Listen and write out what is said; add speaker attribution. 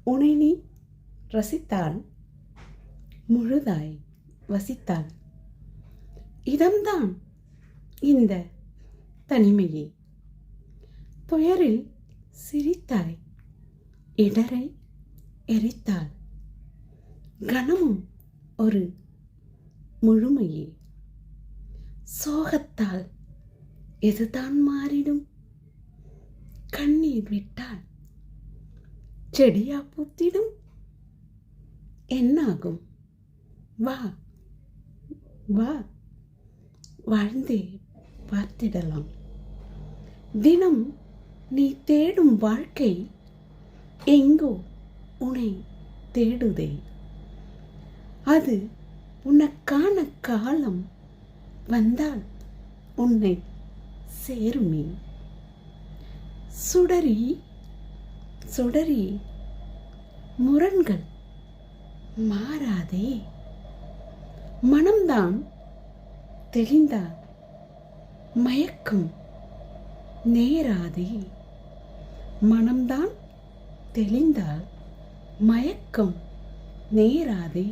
Speaker 1: உனை நீ ரசித்தால் முழுதாய் வசித்தால் இதம்தான் இந்த தனிமையே. துயரில் சிரித்தாய் இடரை எரித்தால் கணமும் ஒரு முழுமையே. சோகத்தால் எதுதான் மாறிடும்? கண்ணீர் விட்டால் செடியா பூத்திடும்? என்னாகும்? வா வா வாழ்ந்தே பார்த்திடலாம். தினம் நீ தேடும் வாழ்க்கை எங்கோ உன்னை தேடுதே. அது உனக்கான காலம் வந்தால் உன்னை சேருமே. சுடரி சுடரி முரண்கள் மாறாதே. மனம்தான் தெளிந்தால் மயக்கம் நேராதே. மனம்தான் தெளிந்தால் மயக்கம் நேராதே.